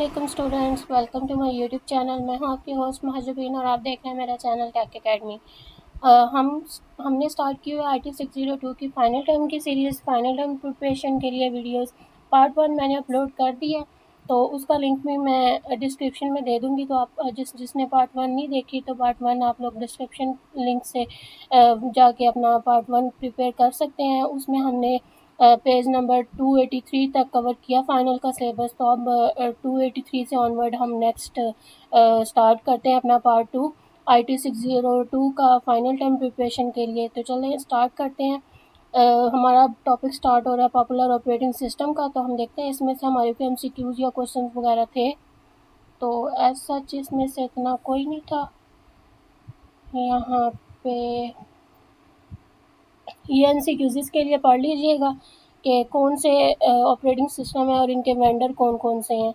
वालेकुम students, welcome to my YouTube channel. मैं हूं आपकी होस्ट महजबीन और आप देख रहे हैं मेरा चैनल टेक एकेडमी। हम हमने स्टार्ट की हुई IT 602 की फ़ाइनल टर्म की सीरीज़ फ़ाइनल टर्म प्रिपरेशन के लिए वीडियोस पार्ट 1 मैंने अपलोड कर दी है, तो उसका लिंक भी मैं डिस्क्रिप्शन में दे दूँगी। तो आप जिसने पार्ट 1 नहीं देखी तो पार्ट 1 आप लोग डिस्क्रिप्शन लिंक से जाके अपना पार्ट 1 प्रिपेयर कर सकते हैं। उसमें हमने पेज नंबर 283 तक कवर किया फ़ाइनल का सिलेबस। तो अब 283 से ऑनवर्ड हम नेक्स्ट स्टार्ट करते हैं अपना पार्ट 2 IT 602 का फ़ाइनल टर्म प्रिपरेशन के लिए। तो चलें स्टार्ट करते हैं। हमारा टॉपिक स्टार्ट हो रहा है पॉपुलर ऑपरेटिंग सिस्टम का। तो हम देखते हैं इसमें से हमारे को MCQs या क्वेश्चन वगैरह थे। तो एज सच इसमें से इतना कोई नहीं था। यहाँ पे ये MCQs इसके लिए पढ़ लीजिएगा कि कौन से ऑपरेटिंग सिस्टम है और इनके वेंडर कौन कौन से हैं।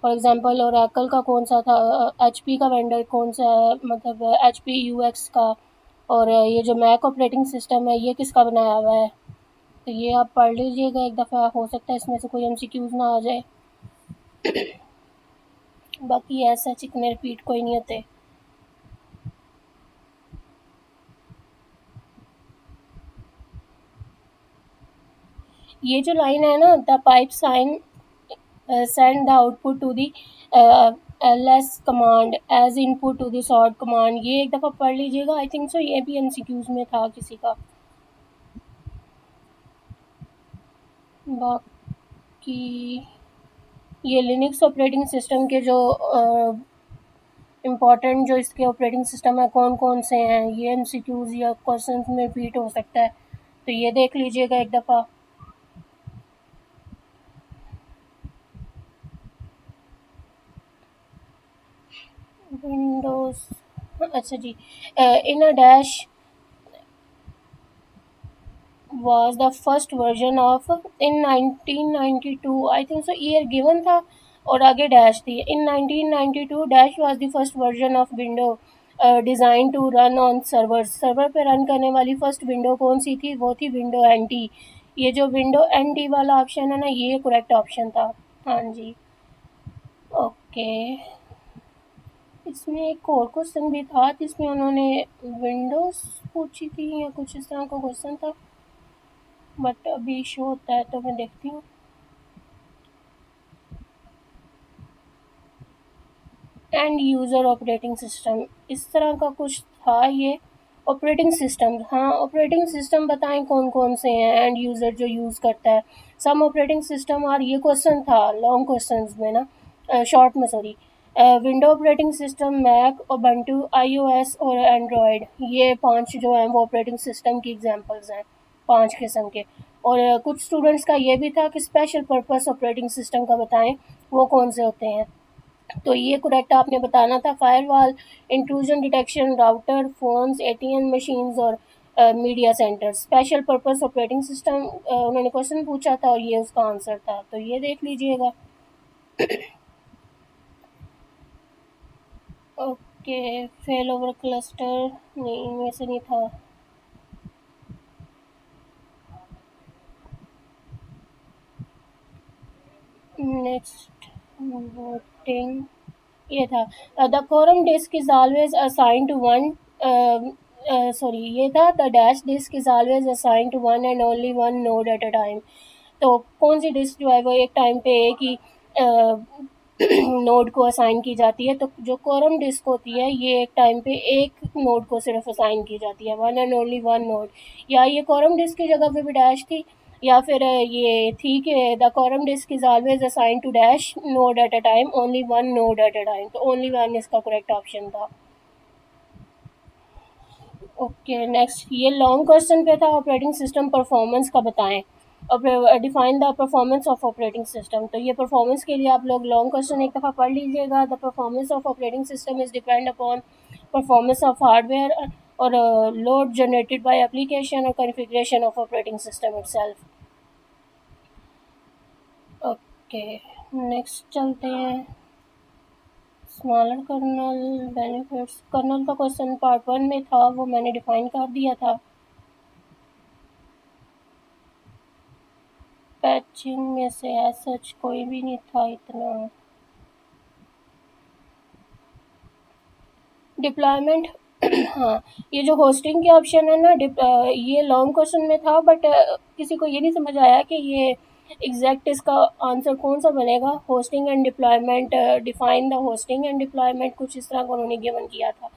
फॉर एग्ज़ाम्पल ओरेकल का कौन सा था, HP का वेंडर कौन सा है, मतलब HP UX का, और ये जो मैक ऑपरेटिंग सिस्टम है ये किसका बनाया हुआ है। तो ये आप पढ़ लीजिएगा एक दफ़ा, हो सकता है इसमें से कोई MCQs ना आ जाए। बाकी ऐसा इतने रिपीट कोई नहीं होते। ये जो लाइन है ना, the pipe sign send the output to the ls command as input to the sort command, ये एक दफ़ा पढ़ लीजिएगा। आई थिंक सो ये भी MCQs में था किसी का। बाकी ये लिनक्स ऑपरेटिंग सिस्टम के जो इम्पॉर्टेंट जो इसके ऑपरेटिंग सिस्टम है कौन कौन से हैं, ये MCQs या क्वेश्चन में रिपीट हो सकता है। तो ये देख लीजिएगा एक दफ़ा। विंडोज़, अच्छा जी, in a dash was the first version of in 1992, I think so year given था और आगे डैश थी। In 1992 dash was the first version of window design to run on server पे रन करने वाली फर्स्ट विंडो कौन सी थी, वो थी विंडो NT। ये जो विंडो NT वाला ऑप्शन है ना, ये करेक्ट ऑप्शन था। हाँ जी, ओके। इसमें एक और क्वेश्चन भी था जिसमें उन्होंने विंडोज़ पूछी थी या कुछ इस तरह का क्वेश्चन था, बट अभी शो होता है तो मैं देखती हूँ। एंड यूज़र ऑपरेटिंग सिस्टम, इस तरह का कुछ था ये। ऑपरेटिंग सिस्टम, हाँ ऑपरेटिंग सिस्टम बताएं कौन कौन से हैं एंड यूज़र जो यूज़ करता है। सम ऑपरेटिंग सिस्टम, और ये क्वेश्चन था लॉन्ग क्वेश्चन में ना, शॉर्ट में sorry. Window operating system, Mac, Ubuntu, iOS और एंड्रॉयड, ये 5 जो हैं वो ऑपरेटिंग सिस्टम की एग्जांपल्स हैं, 5 किस्म के। और कुछ स्टूडेंट्स का ये भी था कि स्पेशल पर्पस ऑपरेटिंग सिस्टम का बताएं वो कौन से होते हैं। तो ये करेक्ट आपने बताना था। Firewall, intrusion detection, router, phones, ATM machines और media centre. Special purpose operating system उन्होंने क्वेश्चन पूछा था और ये उसका आंसर था, तो ये देख लीजिएगा। ओके, फेल ओवर क्लस्टर, नहीं इनमें से नहीं था। नेक्स्ट वोटिंग, ये था the quorum disk is always assign to one, sorry ये था the dash disk is always assign to one and only one node at a time. तो कौन सी डिस्क जो है वो एक टाइम पे एक ही नोड को असाइन की जाती है। तो जो कोरम डिस्क होती है ये एक टाइम पे एक नोड को सिर्फ असाइन की जाती है, one and only one node. या ये कोरम डिस्क की जगह पे भी डैश थी, या फिर ये थी कि the quorum disk is always assign to dash node at a time, only one node at a time. तो ओनली वन इसका करेक्ट ऑप्शन था। ओके नेक्स्ट, ये लॉन्ग क्वेश्चन पे था ऑपरेटिंग सिस्टम परफॉर्मेंस का बताएं। Define the performance of operating system. तो ये परफॉर्मेंस के लिए आप लोग लॉन्ग क्वेश्चन एक दफ़ा पढ़ लीजिएगा। The performance of operating system is depend upon performance of hardware और लोड जनरेटेड बाय एप्लीकेशन और configuration of operating system itself. Okay next चलते हैं। स्मॉलर कर्नल बेनिफिट्स, कर्नल का क्वेश्चन पार्ट 1 में था, वो मैंने डिफाइन कर दिया था। पैचिंग में से सच कोई भी नहीं था इतना। डिप्लॉयमेंट हाँ, ये जो होस्टिंग के ऑप्शन है ना, ये लॉन्ग क्वेश्चन में था, बट किसी को ये नहीं समझ आया कि ये एग्जैक्ट इसका आंसर कौन सा बनेगा। Hosting and deployment, define the hosting and deployment, कुछ इस तरह का उन्होंने गिवन किया था।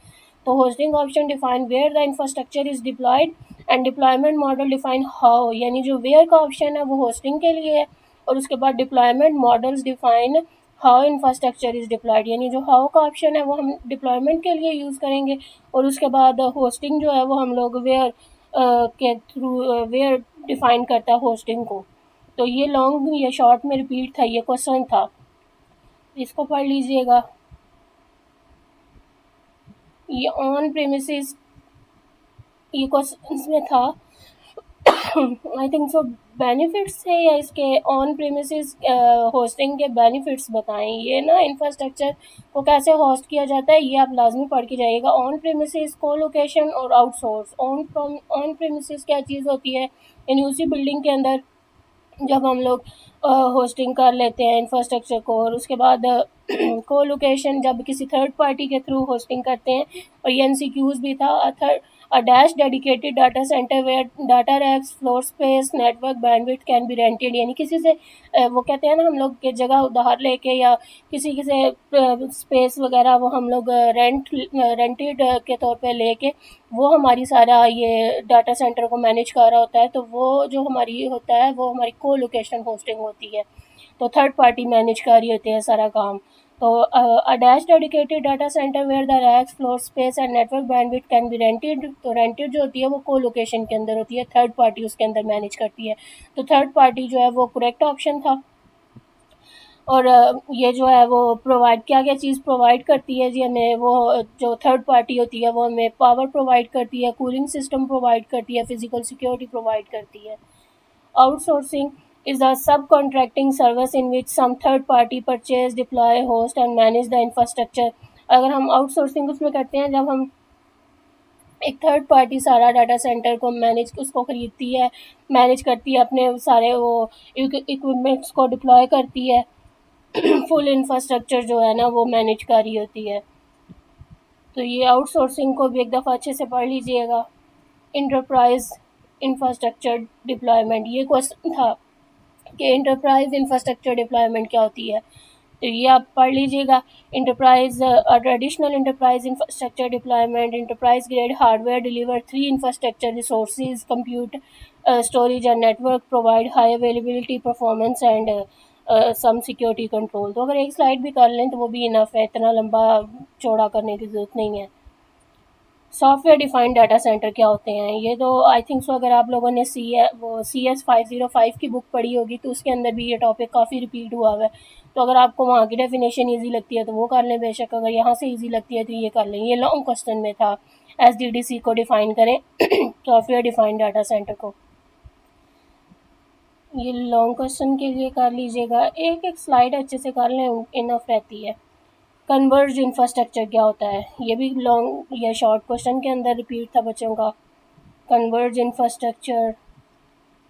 तो hosting option define where the infrastructure is deployed and deployment model define how, यानी जो वेयर का ऑप्शन है वो होस्टिंग के लिए है, और उसके बाद deployment models define how infrastructure is deployed, यानी जो हाउ का ऑप्शन है वो हम डिप्लॉयमेंट के लिए यूज़ करेंगे, और उसके बाद होस्टिंग जो है वो हम लोग वेयर के थ्रू वेयर डिफाइन करता है होस्टिंग को। तो ये लॉन्ग या शॉर्ट में रिपीट था, ये क्वेश्चन था, इसको पढ़ लीजिएगा। ये ऑन प्रेमिसेस, ये क्वेश्चन में था आई थिंक सो बेनिफिट्स थे, या इसके ऑन प्रेमिसेस होस्टिंग के बेनिफिट्स बताएं। ये ना इंफ्रास्ट्रक्चर को कैसे होस्ट किया जाता है ये आप लाजमी पढ़ के जाइएगा। ऑन प्रेमिसेस, को लोकेशन और आउटसोर्स। ऑन प्रेमिसेस क्या चीज़ होती है, यानी उसी बिल्डिंग के अंदर जब हम लोग होस्टिंग कर लेते हैं इंफ्रास्ट्रक्चर को, और उसके बाद को लोकेशन जब किसी थर्ड पार्टी के थ्रू होस्टिंग करते हैं। और ये एमसीक्यूज भी था। A dash dedicated data center where data racks floor space network bandwidth can be rented, यानी किसी से वो कहते हैं ना हम लोग के जगह उधार लेके या किसी से स्पेस वगैरह वो हम लोग रेंटेड के तौर पे लेके वो हमारी सारा ये डाटा सेंटर को मैनेज कर रहा होता है। तो वो जो हमारी होता है वो हमारी को लोकेशन होस्टिंग होती है। तो थर्ड पार्टी मैनेज कर रही होती है सारा काम। तो a dash dedicated data center where the racks floor space and network bandwidth can be rented, तो रेंटेड जो होती है वो को लोकेशन के अंदर होती है, थर्ड पार्टी उसके अंदर मैनेज करती है। तो थर्ड पार्टी जो है वो करेक्ट ऑप्शन था। और ये जो है वो प्रोवाइड क्या क्या चीज़ प्रोवाइड करती है जी हमें, वो जो थर्ड पार्टी होती है वो हमें पावर प्रोवाइड करती है, कूलिंग सिस्टम प्रोवाइड करती है, फिजिकल सिक्योरिटी प्रोवाइड करती है। Outsourcing is a subcontracting service in which some third party purchase, deploy, host and manage the infrastructure। अगर हम आउटसोर्सिंग उसमें करते हैं जब हम एक थर्ड पार्टी सारा डाटा सेंटर को मैनेज उसको ख़रीदती है, मैनेज करती है, अपने सारे वो इक्विपमेंट्स को डिप्लॉय करती है, फुल इंफ्रास्ट्रक्चर जो है ना वो मैनेज कर रही होती है। तो ये आउटसोर्सिंग को भी एक दफ़ा अच्छे से पढ़ लीजिएगा। इंटरप्राइज इंफ्रास्ट्रक्चर डिप्लॉयमेंट, ये क्वेश्चन था कि इंटरप्राइज इंफ्रास्ट्रक्चर डिप्लॉयमेंट क्या होती है, तो ये आप पढ़ लीजिएगा। Enterprise traditional enterprise infrastructure deployment, enterprise grade hardware deliver 3 infrastructure resources compute storage and network provide high availability performance and some security control. तो अगर एक स्लाइड भी कर लें तो वो भी इनफ है, इतना लंबा चौड़ा करने की ज़रूरत नहीं है। सॉफ्टवेयर डिफाइंड डाटा सेंटर क्या होते हैं, ये तो आई थिंक सो अगर आप लोगों ने CS 505 की बुक पढ़ी होगी तो उसके अंदर भी ये टॉपिक काफ़ी रिपीट हुआ है। तो अगर आपको वहाँ की डेफिनेशन ईजी लगती है तो वो कर लें बेशक, अगर यहाँ से ईजी लगती है तो ये कर लें। ये लॉन्ग क्वेश्चन में था, SDDC को डिफ़ाइन करें सॉफ्टवेयर डिफाइंड डाटा सेंटर को। ये लॉन्ग क्वेश्चन के लिए कर लीजिएगा, एक एक स्लाइड अच्छे से कर लें इनफ रहती है। कन्वर्ज इंफ्रास्ट्रक्चर क्या होता है, ये भी लॉन्ग या शॉर्ट क्वेश्चन के अंदर रिपीट था बच्चों का। कन्वर्ज इंफ्रास्ट्रक्चर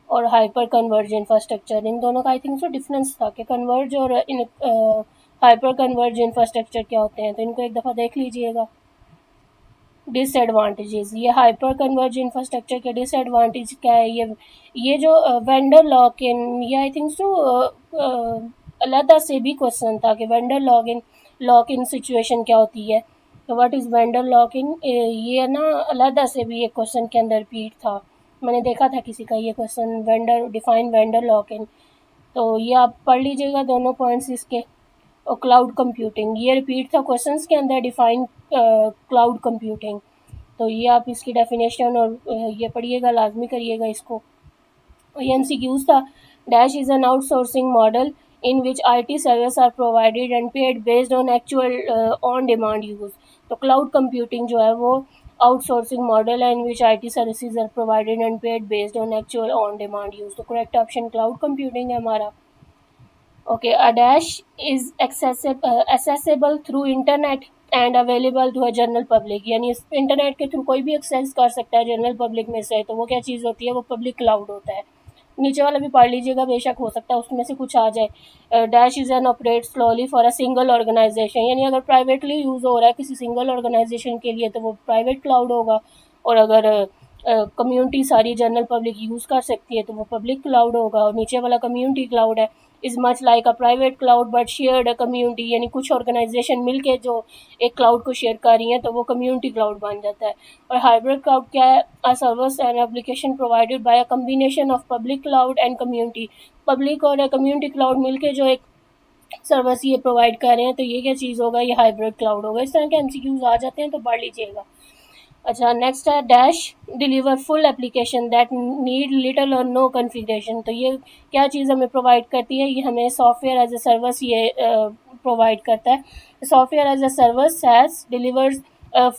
और हाइपर कन्वर्ज इंफ्रास्ट्रक्चर, इन दोनों का आई थिंक सो डिफरेंस था कि कन्वर्ज और हाइपर कन्वर्ज इंफ्रास्ट्रक्चर क्या होते हैं, तो इनको एक दफ़ा देख लीजिएगा। डिसएडवांटेजेस, ये हाइपर कन्वर्ज इंफ्रास्ट्रक्चर के डिसएडवांटेज क्या है, ये जो वेंडर लॉक इन, ये आई थिंक सो अलहदा से भी क्वेश्चन था कि वेंडर लॉक इन सिचुएशन क्या होती है। तो व्हाट इज़ वेंडर लॉक इन, ये ना अलहदा से भी एक क्वेश्चन के अंदर रिपीट था, मैंने देखा था किसी का ये क्वेश्चन, वेंडर लॉक इन। तो ये आप पढ़ लीजिएगा दोनों पॉइंट्स इसके। और क्लाउड कंप्यूटिंग, ये रिपीट था क्वेश्चंस के अंदर, डिफाइन क्लाउड कंप्यूटिंग। तो ये आप इसकी डेफिनेशन और ये पढ़िएगा, लाजमी करिएगा इसको। और ये MCQs था। Dash is an outsourcing model in which IT service are provided and paid based on actual on demand use. तो क्लाउड कंप्यूटिंग जो है वो आउटसोर्सिंग मॉडल है in which IT services are provided and paid based on actual on demand use. तो correct option cloud computing है हमारा। Okay, a dash is accessible through internet and available to a general public, यानी internet के through कोई भी access कर सकता है जनरल पब्लिक में से, तो वो क्या चीज़ होती है, वो पब्लिक क्लाउड होता है। नीचे वाला भी पढ़ लीजिएगा, बेशक हो सकता है उसमें से कुछ आ जाए। Dash is an operate slowly for a single organization, यानी अगर प्राइवेटली यूज़ हो रहा है किसी सिंगल ऑर्गेनाइजेशन के लिए तो वो प्राइवेट क्लाउड होगा, और अगर कम्युनिटी सारी जनरल पब्लिक यूज़ कर सकती है तो वो पब्लिक क्लाउड होगा। और नीचे वाला कम्युनिटी क्लाउड है, is much like a private cloud but shared a community, यानी कुछ ऑर्गेनाइजेशन मिलके जो एक क्लाउड को शेयर कर रही हैं तो वो कम्युनिटी क्लाउड बन जाता है। और हाइब्रिड क्लाउड क्या है? A service and application provided by a combination of public cloud and community, public और कम्युनिटी क्लाउड मिलके जो एक सर्विस ये प्रोवाइड कर रहे हैं, तो ये क्या चीज़ होगा? ये हाइब्रिड क्लाउड होगा। इस तरह के एमसीक्यूज आ जाते हैं तो पढ़ लीजिएगा। अच्छा, नेक्स्ट है dash deliver full application that need little or no configuration, तो ये क्या चीज़ हमें प्रोवाइड करती है? ये हमें सॉफ्टवेयर एज अ सर्विस ये प्रोवाइड करता है। Software as a service has delivers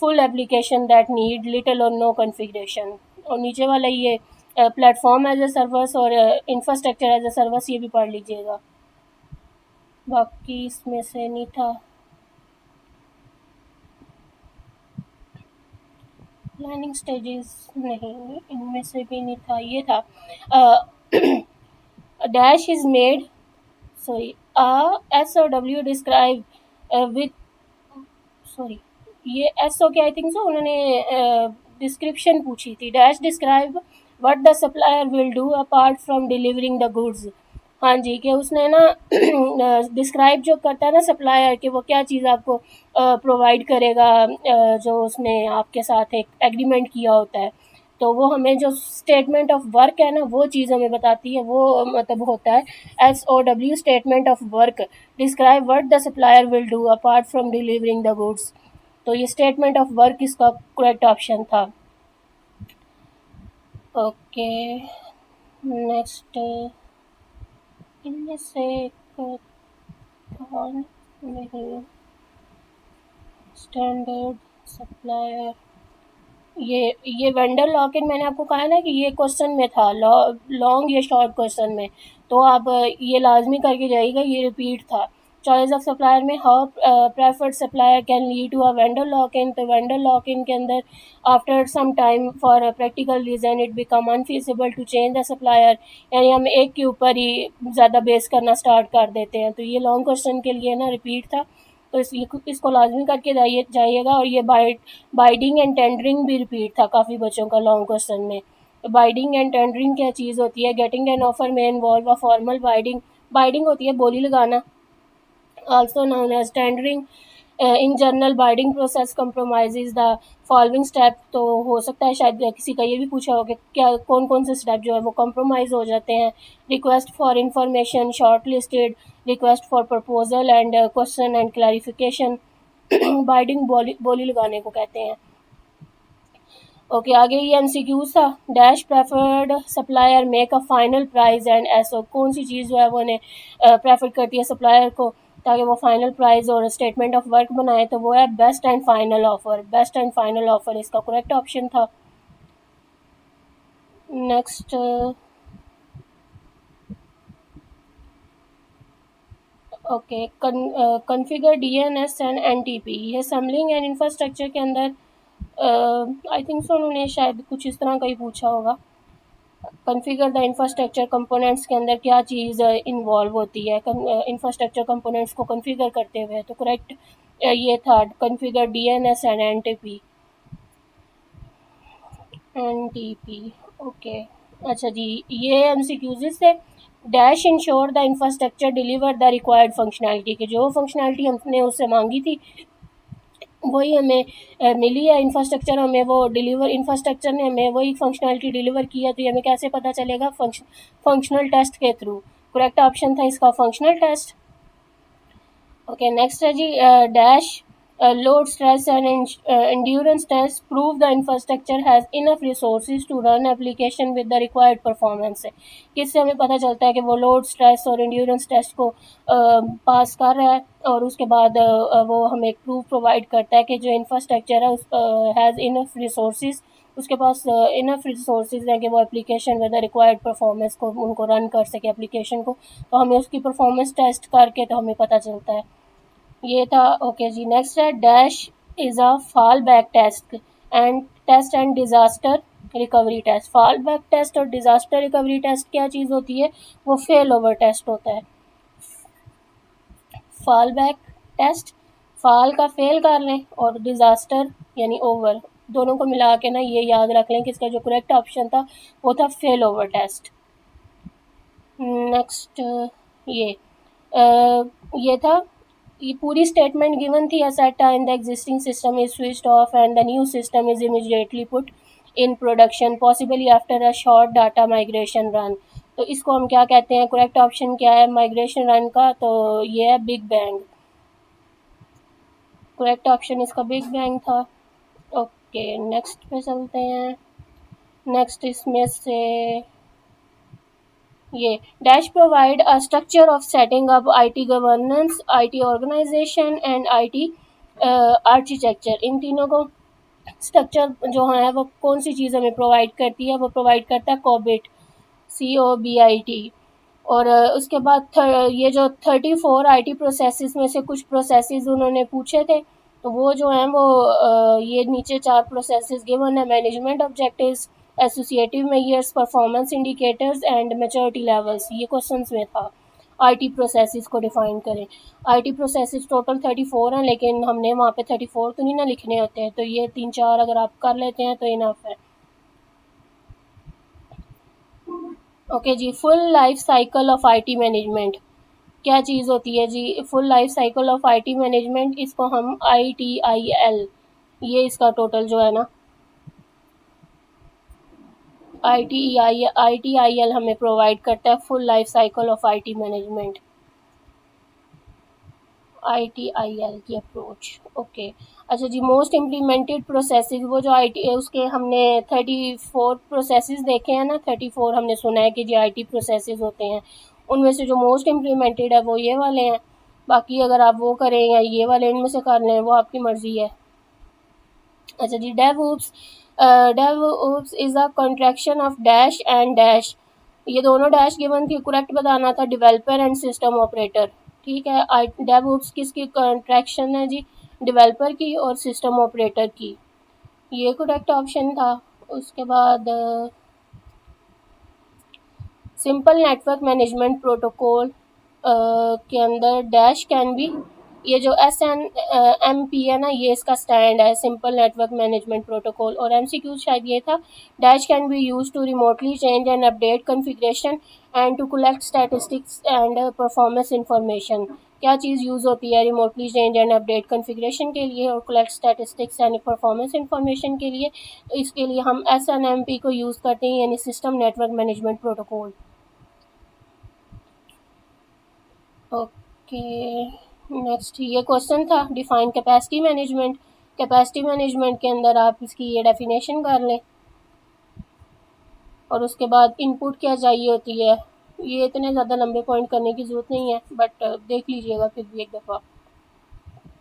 full application that need little or no configuration. और नीचे वाला ये प्लेटफॉर्म एज अ सर्विस और इंफ्रास्ट्रक्चर एज अ सर्विस, ये भी पढ़ लीजिएगा। बाकी इसमें से नहीं था। प्लानिंग स्टेजेस नहीं, इनमें से भी नहीं था। ये था dash is made, sorry, S O W describe with, sorry, ये एस ओ के आई थिंक सो उन्होंने डिस्क्रिप्शन पूछी थी। Dash describe what the supplier will do apart from delivering the goods. हाँ जी, कि उसने ना डिस्क्राइब जो करता है ना सप्लायर, कि वो क्या चीज़ आपको प्रोवाइड करेगा, जो उसने आपके साथ एक एग्रीमेंट किया होता है, तो वो हमें जो स्टेटमेंट ऑफ वर्क है ना वो चीज़ हमें बताती है। वो मतलब होता है S O W, statement of work. Describe what the supplier will do apart from delivering the goods, तो ये स्टेटमेंट ऑफ वर्क इसका करेक्ट ऑप्शन था। ओके, नेक्स्ट इनमें से एक था, नहीं, स्टैंडर्ड सप्लायर, ये वेंडर लॉक इन मैंने आपको कहा है ना कि ये क्वेश्चन में था, लॉन्ग या शॉर्ट क्वेश्चन में, तो आप ये लाजमी करके जाइएगा, ये रिपीट था। चॉइस ऑफ सप्लायर में how preferred supplier can lead to a vendor lock in, तो वेंडर लॉक इन के अंदर after some time for practical reason it become unfeasible to change the supplier, यानी हम एक के ऊपर ही ज़्यादा बेस करना स्टार्ट कर देते हैं। तो ये लॉन्ग क्वेश्चन के लिए ना रिपीट था, तो इसको लाजमी करके जाइएगा। और ये बाइडिंग एंड टेंडरिंग भी रिपीट था काफ़ी बच्चों का लॉन्ग क्वेश्चन में। बाइडिंग एंड टेंडरिंग क्या चीज़ होती है? गेटिंग एन ऑफर में involve a formal biding, biding होती है बोली लगाना, also known as tendering. In general bidding process compromises the following step, तो हो सकता है शायद किसी का ये भी पूछा हो कि क्या कौन कौन से स्टेप जो है वो compromise हो जाते हैं। Request for information, short listed, request for proposal and question and clarification. Biding बोली लगाने को कहते हैं। ओके, आगे ये एमसीक्यूज था। Dash preferred supplier make a final price and SO, कौन सी चीज़ जो है वो उन्हें प्रेफर करती है सप्लायर को ताकि वो फाइनल प्राइस और स्टेटमेंट ऑफ वर्क बनाए, तो वो है best and final offer. Best and final offer इसका करेक्ट ऑप्शन था। Next, okay, configure DNS and NTP, ये समलिंग एंड इंफ्रास्ट्रक्चर के अंदर आई थिंक सो उन्होंने शायद कुछ इस तरह का ही पूछा होगा। कॉन्फ़िगर द इंफ्रास्ट्रक्चर कंपोनेंट्स के अंदर क्या चीज़ इन्वॉल्व होती है इंफ्रास्ट्रक्चर कंपोनेंट्स को कॉन्फ़िगर करते हुए, तो करेक्ट ये था configure DNS and NTP. NTP, okay. अच्छा जी, ये एमसीक्यूज से dash ensure the infrastructure deliver the required functionality, कि जो फंक्शनैलिटी हमने उससे मांगी थी वही हमें मिली है। इंफ्रास्ट्रक्चर हमें वो डिलीवर, इंफ्रास्ट्रक्चर ने हमें वही फंक्शनैलिटी डिलीवर की है, तो ये हमें कैसे पता चलेगा? फंक्शनल टेस्ट के थ्रू। करेक्ट ऑप्शन था इसका फंक्शनल टेस्ट। ओके, नेक्स्ट है जी dash load stress and endurance test prove the infrastructure has enough resources to run application with the required performance है। किससे हमें पता चलता है कि वो लोड स्ट्रेस और एंड्योरेंस टेस्ट को पास कर रहा है, और उसके बाद वो हमें प्रूफ प्रोवाइड करता है कि जो इंफ्रास्ट्रक्चर है उस हैज़ इनफ रिसोर्सेज, उसके पास इनफ रिसोर्सेज हैं कि वो application with the required performance को उनको रन कर सके एप्लीकेशन को, तो हमें उसकी परफॉर्मेंस टेस्ट करके तो हमें पता चलता है। ये था। ओके जी, नेक्स्ट है dash is a fall back test and disaster recovery test. Fall back test और डिज़ास्टर रिकवरी टेस्ट क्या चीज़ होती है? वो फेल ओवर टेस्ट होता है। फॉल बैक टेस्ट फॉल का फेल कर लें और डिज़ास्टर यानी ओवर, दोनों को मिला के ना ये याद रख लें कि इसका जो करेक्ट ऑप्शन था वो था फेल ओवर टेस्ट। नेक्स्ट ये ये था, ये पूरी स्टेटमेंट गिवन थी at time the existing system is switched off and the new system is immediately put in production possibly after a short data migration run. तो इसको हम क्या कहते हैं? करेक्ट ऑप्शन क्या है माइग्रेशन रन का? तो ये है बिग बैंग। करेक्ट ऑप्शन इसका बिग बैंग था। ओके नेक्स्ट पे चलते हैं। नेक्स्ट इसमें से ये dash provide a structure of setting up IT governance, IT organisation and IT architecture. इन तीनों को स्ट्रक्चर जो है वो कौन सी चीज़ हमें प्रोवाइड करती है? वो प्रोवाइड करता है COBIT, COBIT। और उसके बाद ये जो 34 आईटी प्रोसेसेस में से कुछ प्रोसेसेस उन्होंने पूछे थे, तो वो जो हैं वो ये नीचे 4 प्रोसेसेस गिवन है। Management objectives, associative measures, performance indicators and maturity levels, ये क्वेश्चंस में था। आईटी प्रोसेसेस को डिफाइन करें। आईटी प्रोसेसेस टोटल 34 हैं, लेकिन हमने वहाँ पे 34 तो नहीं ना लिखने होते हैं, तो ये 3-4 अगर आप कर लेते हैं तो इनफ है। ओके जी, full life cycle of IT management क्या चीज़ होती है जी? Full life cycle of IT management, इसको हम ITIL, ये इसका टोटल जो है ना ITIL हमें प्रोवाइड करता है full life cycle of IT management. ITIL की अप्रोच। ओके अच्छा जी, मोस्ट इम्प्लीमेंटेड प्रोसेसेस, वो जो IT उसके हमने 34 प्रोसेसेस देखे हैं ना, 34 हमने सुना है कि जी IT प्रोसेसेस होते हैं, उनमें से जो मोस्ट इम्प्लीमेंटेड है वो ये वाले हैं। बाकी अगर आप वो करें या ये वाले इनमें से कर लें, वो आपकी मर्ज़ी है। अच्छा जी, DevOps is a contraction of dash and dash. ये दोनों डैश गिवन थी, करेक्ट बताना था डेवलपर एंड सिस्टम ऑपरेटर। ठीक है, DevOps किसकी कॉन्ट्रैक्शन है जी? डेवलपर की और सिस्टम ऑपरेटर की। ये करेक्ट ऑप्शन था। उसके बाद सिंपल नेटवर्क मैनेजमेंट प्रोटोकॉल के अंदर डैश कैन बी, ये जो SNMP है ना, ये इसका स्टैंड है, सिंपल नेटवर्क मैनेजमेंट प्रोटोकॉल। और MCQ शायद ये था, dash can be use to remotely change and update configuration and to collect statistics and performance information. क्या चीज़ यूज़ होती है remotely change and update configuration के लिए और collect statistics and performance information के लिए? इसके लिए हम SNMP को यूज़ करते हैं, यानी system network management protocol. Okay next ये क्वेश्चन था, define capacity management. Capacity management के अंदर आप इसकी ये डेफिनेशन कर लें और उसके बाद इनपुट क्या चाहिए होती है। ये इतने ज़्यादा लंबे पॉइंट करने की ज़रूरत नहीं है, बट देख लीजिएगा फिर भी एक दफ़ा।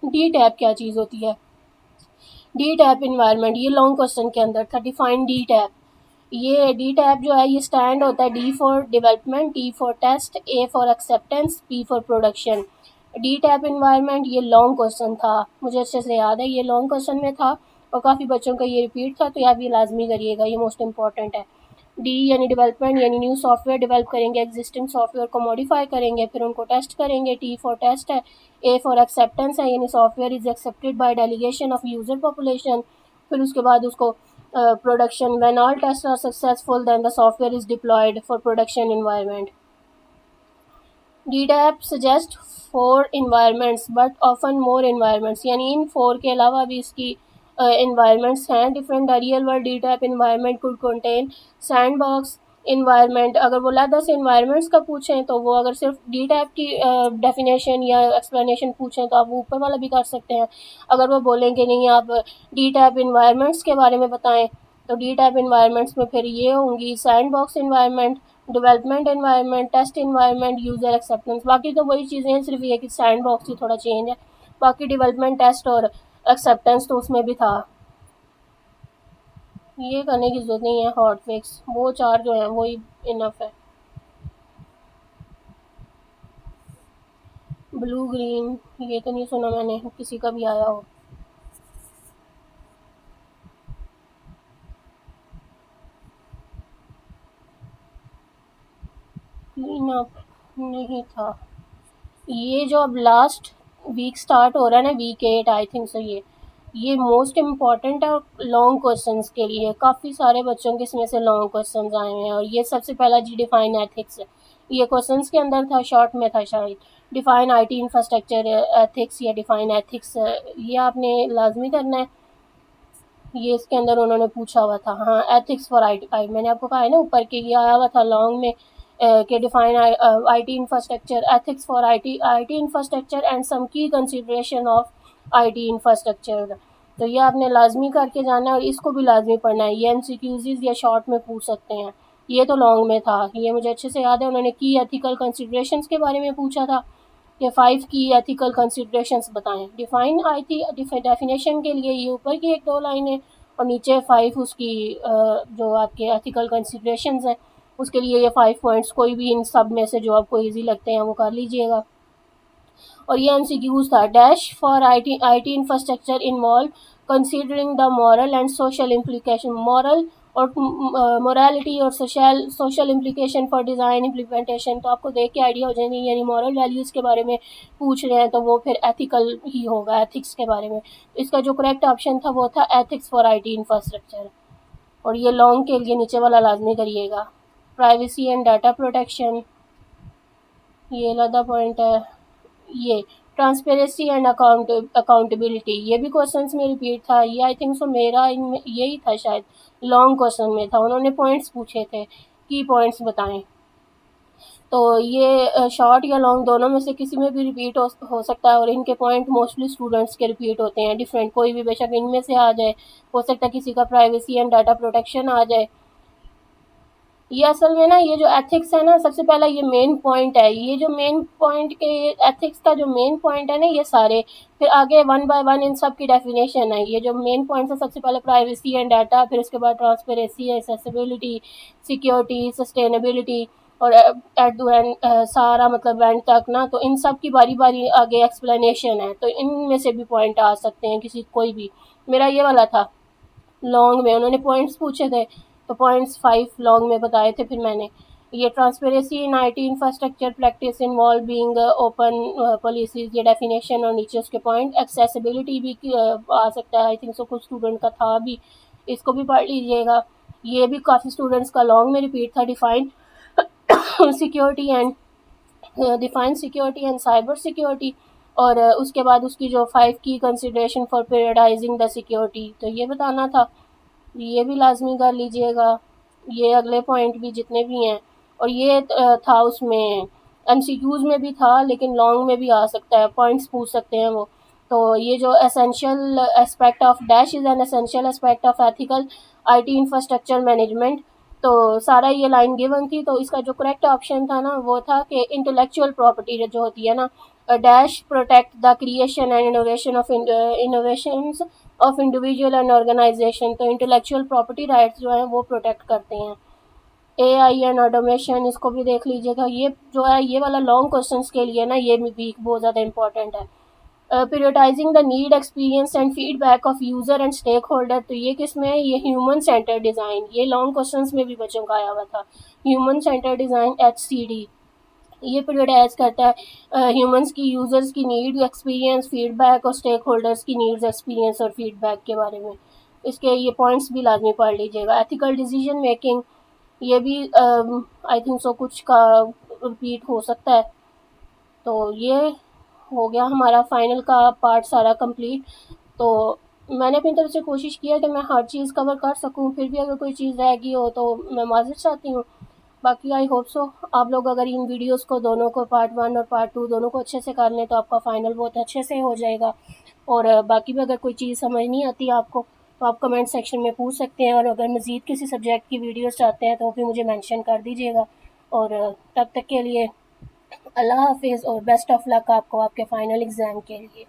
डी टैप क्या चीज़ होती है? डी टैप इन्वायरमेंट, ये लॉन्ग क्वेश्चन के अंदर था। Define D tap. ये डी टैप जो है ये स्टैंड होता है D for development, T for test, A for acceptance, P for production. D tap environment ये लॉन्ग क्वेश्चन था, मुझे अच्छे से याद है, ये लॉन्ग क्वेश्चन में था और काफ़ी बच्चों का ये रिपीट था, तो याद भी लाजमी करिएगा, ये मोस्ट इंपॉर्टेंट है। डी यानी डेवलपमेंट, यानी न्यू सॉफ्टवेयर डेवलप करेंगे, एग्जिस्टिंग सॉफ्टवेयर को मॉडिफाई करेंगे, फिर उनको टेस्ट करेंगे। T फॉर टेस्ट है। A फॉर एक्सेप्टेंस है, यानी software is accepted by delegation of user population. फिर उसके बाद उसको production, when all test are successful then the software is deployed for production environment. DTAP suggest 4 environments but often more environments, यानी इन 4 के अलावा भी इसकी environments हैं different। real world DTAP environment could contain sandbox environment। अगर वो अलग से environments का पूछें तो वो अगर सिर्फ DTAP की definition या explanation पूछें तो आप वो ऊपर वाला भी कर सकते हैं। अगर वो बोलेंगे नहीं आप DTAP environments के बारे में बताएं, तो DTAP environments में फिर ये होंगी sandbox environment, development environment, test environment, user acceptance. बाकी तो वही चीज़ें हैं, सिर्फ ये कि सैंड बॉक्स ही थोड़ा चेंज है। बाकी डेवलपमेंट, टेस्ट और एक्सेप्टेंस तो उसमें भी था। ये करने की ज़रूरत नहीं है हॉट फिक्स, वो 4 जो हैं वही इनफ है। ब्लू ग्रीन ये तो नहीं सुना मैंने, किसी का भी आया हो। क्लीन अप नहीं था। ये जो अब लास्ट वीक स्टार्ट हो रहा है ना, वीक 8 आई थिंक सो, ये मोस्ट इम्पॉर्टेंट है लॉन्ग क्वेश्चंस के लिए। काफ़ी सारे बच्चों के इसमें से लॉन्ग क्वेश्चंस आए हैं, और ये सबसे पहला जी डिफाइन एथिक्स है। ये क्वेश्चंस के अंदर था, शॉर्ट में था शायद, डिफाइन आईटी इंफ्रास्ट्रक्चर एथिक्स या डिफाइन एथिक्स। ये आपने लाजमी करना है। ये इसके अंदर उन्होंने पूछा हुआ था। हाँ, एथिक्स फॉर आई मैंने आपको कहा है ना ऊपर के, ये आया हुआ था लॉन्ग में कि define IT infrastructure, ethics for IT infrastructure and some key consideration of IT infrastructure. तो ये आपने लाजमी करके जाना है, और इसको भी लाजमी पढ़ना है। ये एमसीक्यूज़ या शॉर्ट में पूछ सकते हैं। ये तो लॉन्ग में था, ये मुझे अच्छे से याद है। उन्होंने की एथिकल कंसिडरेशंस के बारे में पूछा था कि 5 की एथिकल कंसिडरेशंस बताएं। डिफाइन आई थी डेफिनेशन के लिए ये ऊपर की 1-2 लाइनें, और नीचे 5 उसकी जो आपके एथिकल कंसिडरेशंस हैं उसके लिए ये 5 पॉइंट्स। कोई भी इन सब में से जो आपको ईजी लगते हैं वो कर लीजिएगा। और ये एमसीक्यूज था। Dash for IT infrastructure involve considering the moral and social implication. Moral और मोरालिटी और social implication for design implementation. तो आपको देख के आइडिया हो जाएंगे, यानी मॉरल वैल्यूज़ के बारे में पूछ रहे हैं तो वो फिर एथिकल ही होगा, एथिक्स के बारे में। तो इसका जो करेक्ट ऑप्शन था वो था एथिक्स फॉर आईटी इंफ्रास्ट्रक्चर। और ये लॉन्ग के लिए नीचे वाला लाजमी करिएगा। प्राइवेसी एंड डाटा प्रोटेक्शन, ये लदा पॉइंट है। ये ट्रांसपेरेंसी एंड अकाउंटेबिलिटी, ये भी क्वेश्चंस में रिपीट था। ये आई थिंक सो मेरा इनमें यही था शायद, लॉन्ग क्वेश्चन में था। उन्होंने पॉइंट्स पूछे थे, की पॉइंट्स बताएं। तो ये शॉर्ट या लॉन्ग दोनों में से किसी में भी रिपीट हो सकता है, और इनके पॉइंट मोस्टली स्टूडेंट्स के रिपीट होते हैं डिफरेंट। कोई भी बेशक इनमें से आ जाए, हो सकता है किसी का प्राइवेसी एंड डाटा प्रोटेक्शन आ जाए। ये असल में ना, ये जो एथिक्स है ना, सबसे पहला ये मेन पॉइंट है। ये जो मेन पॉइंट के एथिक्स का जो मेन पॉइंट है ना, ये सारे फिर आगे वन बाय वन इन सब की डेफिनेशन है। ये जो मेन पॉइंट्स है, सबसे पहले प्राइवेसी एंड डाटा, फिर उसके बाद ट्रांसपेरेंसी, एक्सेसिबिलिटी, सिक्योरिटी, सस्टेनेबिलिटी, और एट द एंड सारा मतलब एंड तक ना। तो इन सब की बारी बारी आगे एक्सप्लेनेशन है। तो इनमें से भी पॉइंट आ सकते हैं किसी कोई भी। मेरा ये वाला था लॉन्ग में, उन्होंने पॉइंट्स पूछे थे तो पॉइंट्स 5 लॉन्ग में बताए थे फिर मैंने। ये transparency in IT infrastructure practice involve being open policies, ये डेफिनेशन, और नीचे उसके पॉइंट। एक्सेसिबिलिटी भी आ सकता है, आई थिंक सो कुछ स्टूडेंट का था भी, इसको भी पढ़ लीजिएगा। ये भी काफ़ी स्टूडेंट्स का लॉन्ग में रिपीट था। Define security and cyber security, और उसके बाद उसकी जो 5 की कंसिडरेशन फॉर पीरियडाइजिंग द सिक्योरिटी, तो ये बताना था। ये भी लाजमी कर लीजिएगा। ये अगले पॉइंट भी जितने भी हैं, और ये था उसमें एमसीक्यूज़ में भी था, लेकिन लॉन्ग में भी आ सकता है, पॉइंट्स पूछ सकते हैं वो। तो ये जो essential aspect of dash is an essential aspect of ethical IT infrastructure management. तो सारा ये लाइन गिवन थी। तो इसका जो करेक्ट ऑप्शन था ना, वो था कि इंटेलेक्चुअल प्रॉपर्टी जो होती है ना, dash protect the creation and innovation of individual and organization. तो इंटेलेक्चुअल प्रॉपर्टी राइट्स जो हैं वो प्रोटेक्ट करते हैं। एआई एंड ऑटोमेशन, इसको भी देख लीजिएगा। ये जो है, ये वाला लॉन्ग क्वेश्चंस के लिए ना, ये वीक बहुत ज़्यादा इंपॉर्टेंट है। Prioritising the need, experience and feedback of user and stake holder, तो ये किस में है, ये ह्यूमन सेंटर डिज़ाइन। ये लॉन्ग क्वेश्चंस में भी बच्चों का आया हुआ था, ह्यूमन सेंटर डिज़ाइन HCD। ये पीरियडाइज करता है ह्यूमंस की, यूज़र्स की नीड, एक्सपीरियंस, फीडबैक, और स्टेक होल्डर्स की नीड्स, एक्सपीरियंस और फीडबैक के बारे में। इसके ये पॉइंट्स भी लाजमी पढ़ लीजिएगा। एथिकल डिसीजन मेकिंग, ये भी आई थिंक सो कुछ का रिपीट हो सकता है। तो ये हो गया हमारा फाइनल का पार्ट सारा कंप्लीट। तो मैंने अपनी तरफ से कोशिश किया कि मैं हर चीज़ कवर कर सकूं, फिर भी अगर कोई चीज़ रह गई हो तो मैं माज़रत चाहती हूँ। बाकी आई होप सो आप लोग अगर इन वीडियोस को दोनों को पार्ट 1 और पार्ट 2 दोनों को अच्छे से कर लें तो आपका फ़ाइनल बहुत अच्छे से हो जाएगा। और बाकी भी अगर कोई चीज़ समझ नहीं आती आपको तो आप कमेंट सेक्शन में पूछ सकते हैं, और अगर मज़ीद किसी सब्जेक्ट की वीडियोस चाहते हैं तो भी मुझे मेंशन कर दीजिएगा। और तब तक के लिए अल्लाह हाफिज़, और बेस्ट ऑफ लक आपको आपके फ़ाइनल एग्ज़ाम के लिए।